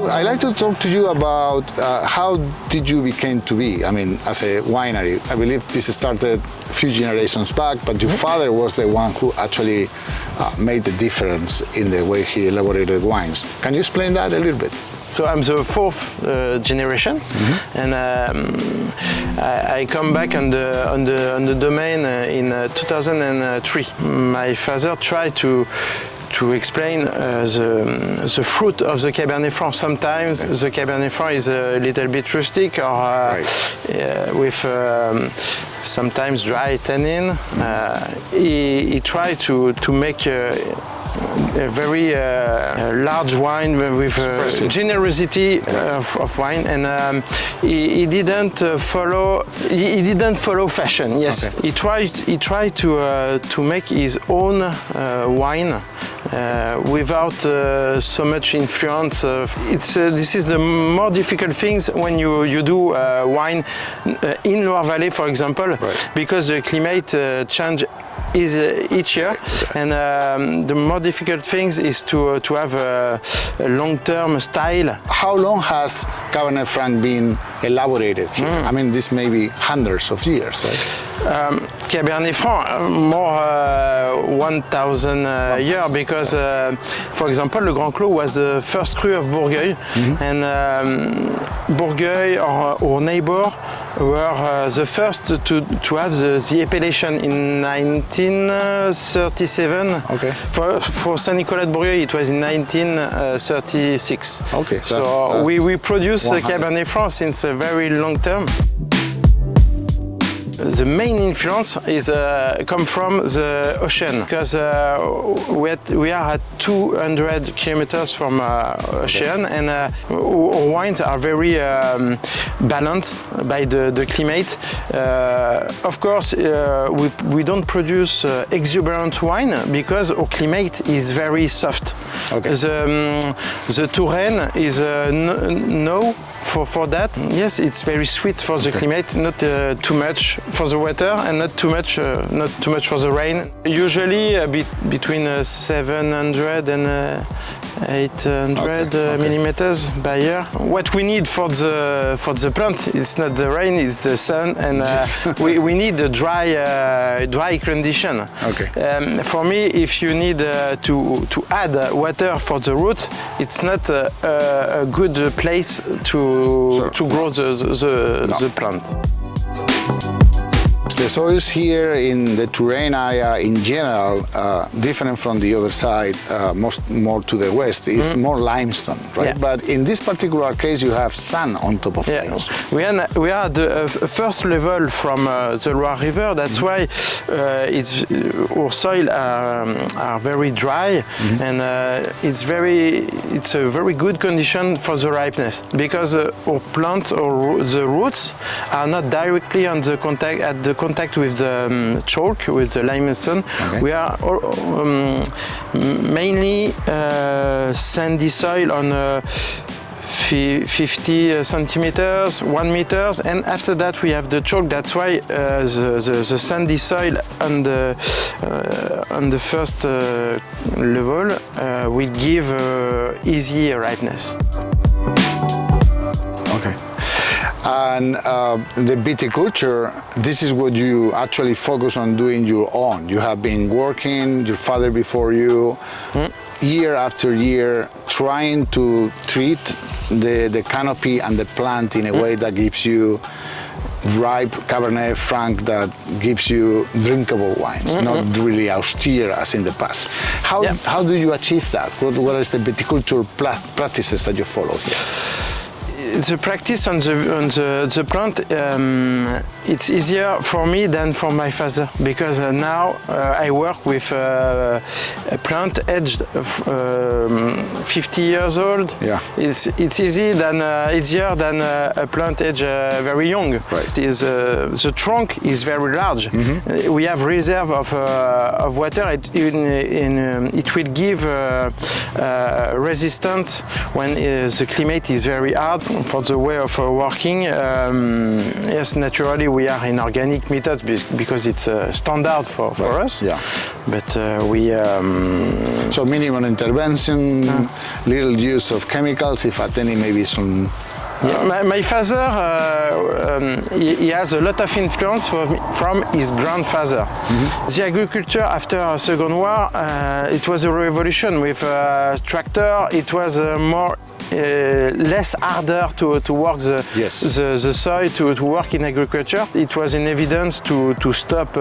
I'd like to talk to you about how did you become to be, I mean, as a winery. I believe this started a few generations back, but your father was the one who actually made the difference in the way he elaborated wines. Can you explain that a little bit? So I'm the fourth generation, and I come back on the domain in 2003. My father tried to explain the fruit of the Cabernet Franc. Sometimes the Cabernet Franc is a little bit rustic or with sometimes dry tannin. He tried to make a very large wine with generosity of wine, and he didn't follow fashion. Yes, he tried to make his own wine without so much influence. This is the more difficult things when you do wine in Loire Valley, for example, because the climate change is each year, and the more difficult things is to have a long-term style. How long has Cabernet Franc been elaborated here? I mean, this may be hundreds of years, right? Cabernet Franc, more 1,000 years, because, for example, Le Grand Clos was the first cru of Bourgueil, and Bourgueil, our neighbor, were the first to have the appellation in 1937. Okay. For Saint-Nicolas-de-Bourgueil, it was in 1936. Okay. So we produce Cabernet Franc since a very long term. The main influence is come from the ocean, because we are at 200 kilometers from ocean, and our wines are very balanced by the climate. Of course, we don't produce exuberant wine because our climate is very soft. Okay. The Touraine is no. For that, yes, it's very sweet for the climate, not too much for the water, and not too much for the rain. Usually between 700 and 800 millimeters by year. What we need for the plant, it's not the rain, it's the sun, and we need a dry condition. Okay. For me, if you need to add water for the roots, it's not a good place to grow the plant. The soils here in the Touraine area in general, different from the other side, more to the west, is more limestone, right? Yeah. But in this particular case, you have sand on top of things. We are at the first level from the Loire River. That's why our soil are very dry, and it's a very good condition for the ripeness, because our plants or the roots are not directly on the contact with the chalk, with the limestone. Okay. We are mainly sandy soil on 50 centimeters, 1 meter, and after that we have the chalk. That's why the sandy soil on the first level will give easy ripeness. Okay. And the viticulture, this is what you actually focus on doing your own. You have been working, your father before you, year after year, trying to treat the canopy and the plant in a way that gives you ripe Cabernet Franc that gives you drinkable wines, not really austere as in the past. How do you achieve that? What is the viticulture practices that you follow here? The practice on the plant, it's easier for me than for my father, because now I work with a plant aged 50 years old. Yeah. It's easier than a plant aged very young. Right. The trunk is very large. We have reserve of water. It will give resistance when the climate is very hard. for the way of working, yes, naturally we are in organic methods because it's standard for us. Yeah. But we so minimum intervention, little use of chemicals, if at any, maybe some. Yeah, my father, he has a lot of influence from his grandfather. The agriculture after Second War, it was a revolution with tractor. It was more less harder to work the soil, to work in agriculture. It was in evidence to stop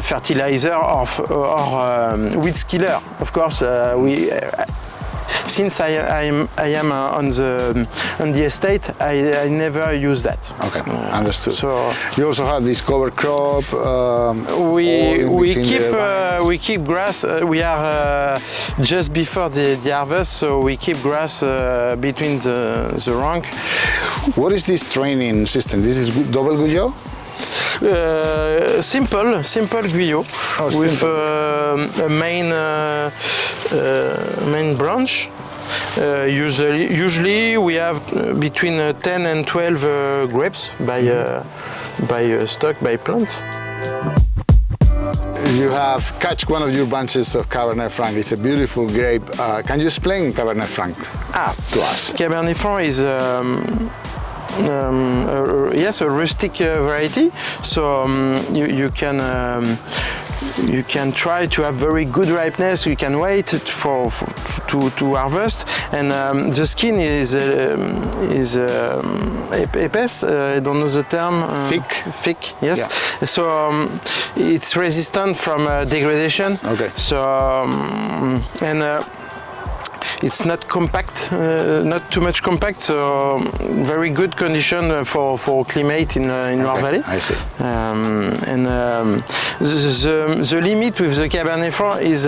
fertilizer or weed killer. Of course, since I am on the estate, I never use that. Okay, understood. So you also have this cover crop. We keep grass. We are just before the harvest, so we keep grass between the rank. What is this training system? This is double guyot? Simple guyot with a main branch. Usually we have between 10 and 12 grapes by stock, by plant. You have catch one of your bunches of Cabernet Franc. It's a beautiful grape. Can you explain Cabernet Franc to us? Cabernet Franc is yes, a rustic variety. So you can try to have very good ripeness. You can wait to harvest, and the skin is épaisse. I don't know the term. Thick. Yes. Yeah. So it's resistant from degradation. Okay. So it's not compact, not too much compact, so very good condition for climate in Loire Valley. I see. The limit with the Cabernet Franc is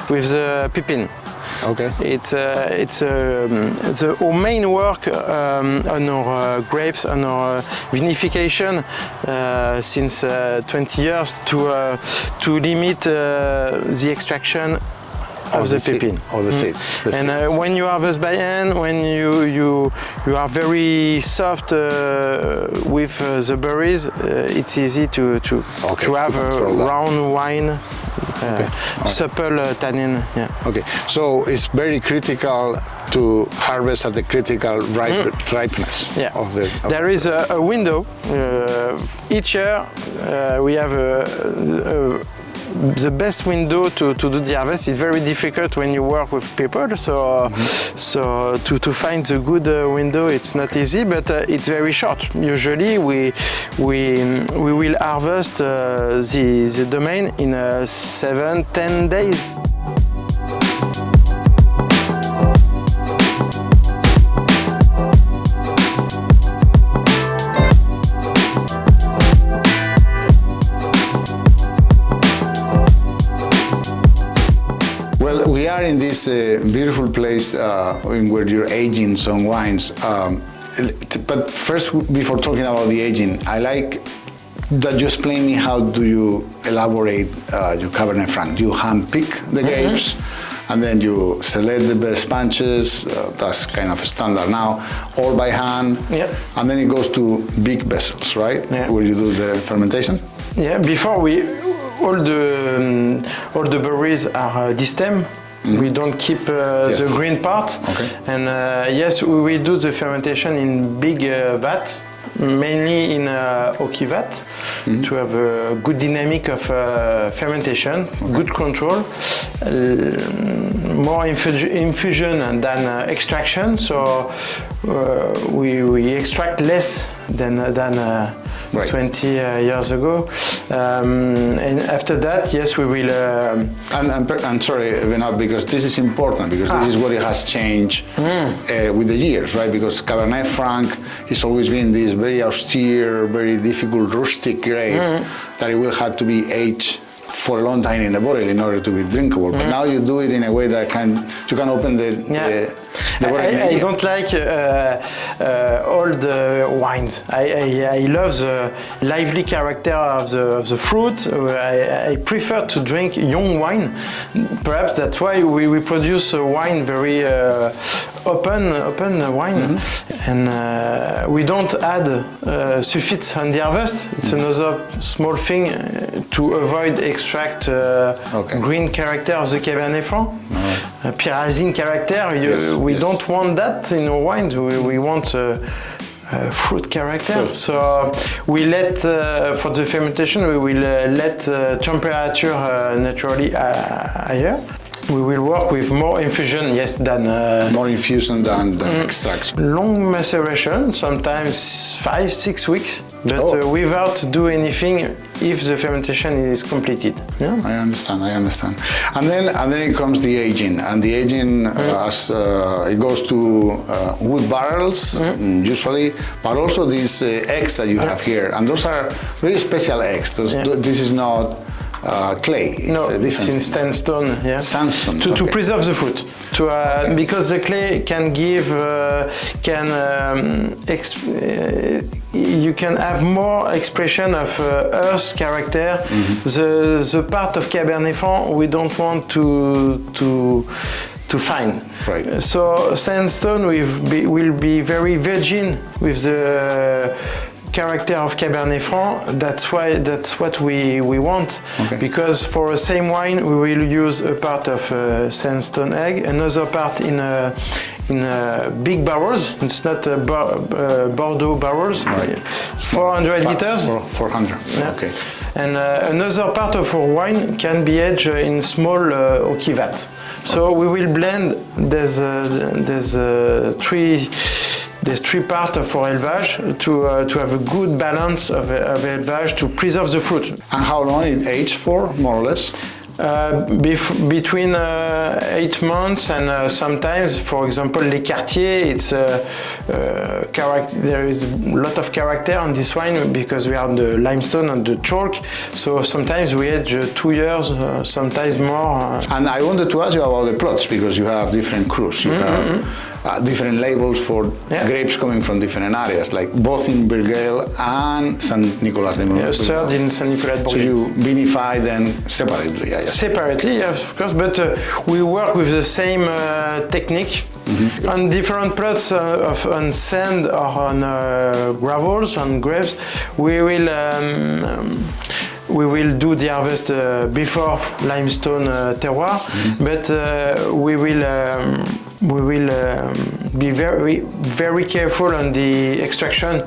with the pipin. Okay. It's our main work on our grapes, on our vinification since 20 years to limit the extraction of the pipin. Of the seed. And when you harvest by hand, when you are very soft with the berries, it's easy to have a round wine, supple tannin. Yeah. Okay, so it's very critical to harvest at the critical ripeness of the. There is a window. Each year we have the best window to do the harvest. Is very difficult when you work with people, so to find the good window, it's not easy, but it's very short. Usually we will harvest the domain in 7-10 days. We are in this beautiful place where you're aging some wines. But first, before talking about the aging, I like that you explain me how do you elaborate your Cabernet Franc. You hand-pick the grapes, and then you select the best bunches. That's kind of standard now, all by hand. Yeah. And then it goes to big vessels, right? Yeah. Where you do the fermentation. Yeah. Before all the berries are distem. We don't keep the green part. Okay. And yes, we will do the fermentation in big vat, mainly in oaky vat, to have a good dynamic of fermentation, good control, more infusion than extraction. So we extract less than 20 years ago, and after that, yes, we will. I'm sorry, Venat, because this is important, because this is what it has changed with the years, right? Because Cabernet Franc has always been this very austere, very difficult, rustic grape that it will have to be aged for a long time in the bottle in order to be drinkable. But now you do it in a way that you can open the bottle. I don't like old wines. I love the lively character of the fruit. I prefer to drink young wine. Perhaps that's why we produce a wine very open wine, and we don't add sulfites on the harvest. It's another small thing to avoid extract green character of the Cabernet Franc, pyrazine character. We don't want that in our wine. We want fruit character. So we let for the fermentation we will let temperature naturally higher. We will work with more infusion, than more infusion than extraction. Long maceration, sometimes 5-6 weeks, but without do anything if the fermentation is completed. Yeah? I understand. And then it comes the aging, and the aging as it goes to wood barrels usually, but also these eggs that you have here, and those are very special eggs. This is not clay. It's in sandstone. Yeah. Sandstone. To preserve the fruit, because the clay can give, you can have more expression of earth character. The part of Cabernet Franc we don't want to find. Right. So sandstone will be very virgin with the character of Cabernet Franc. That's what we want, because for the same wine we will use a part of sandstone egg, another part in big barrels. It's not Bordeaux barrels. Right. 400 liters. 400. Yeah. Okay. And another part of our wine can be aged in small oaky vats. So we will blend. There's three parts of our élevage to have a good balance of élevage to preserve the fruit. And how long it ages for, more or less? Between 8 months and sometimes, for example, Les Quartiers, it's there is a lot of character on this wine because we have the limestone and the chalk. So sometimes we age 2 years, sometimes more. And I wanted to ask you about the plots because you have different crus. You have different labels for grapes coming from different areas, like both in Burgale and Saint Nicolas de Montpellier. Third in Saint Nicolas de Montpellier. So you vinify them separately, Separately, yes, of course, but we work with the same technique. On different plots on sand or on gravels, on grapes, we will do the harvest before limestone terroir, but we will be very careful on the extraction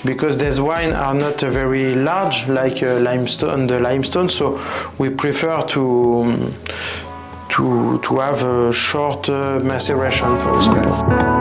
because these wines are not very large like the limestone, so we prefer to have a short maceration, for example.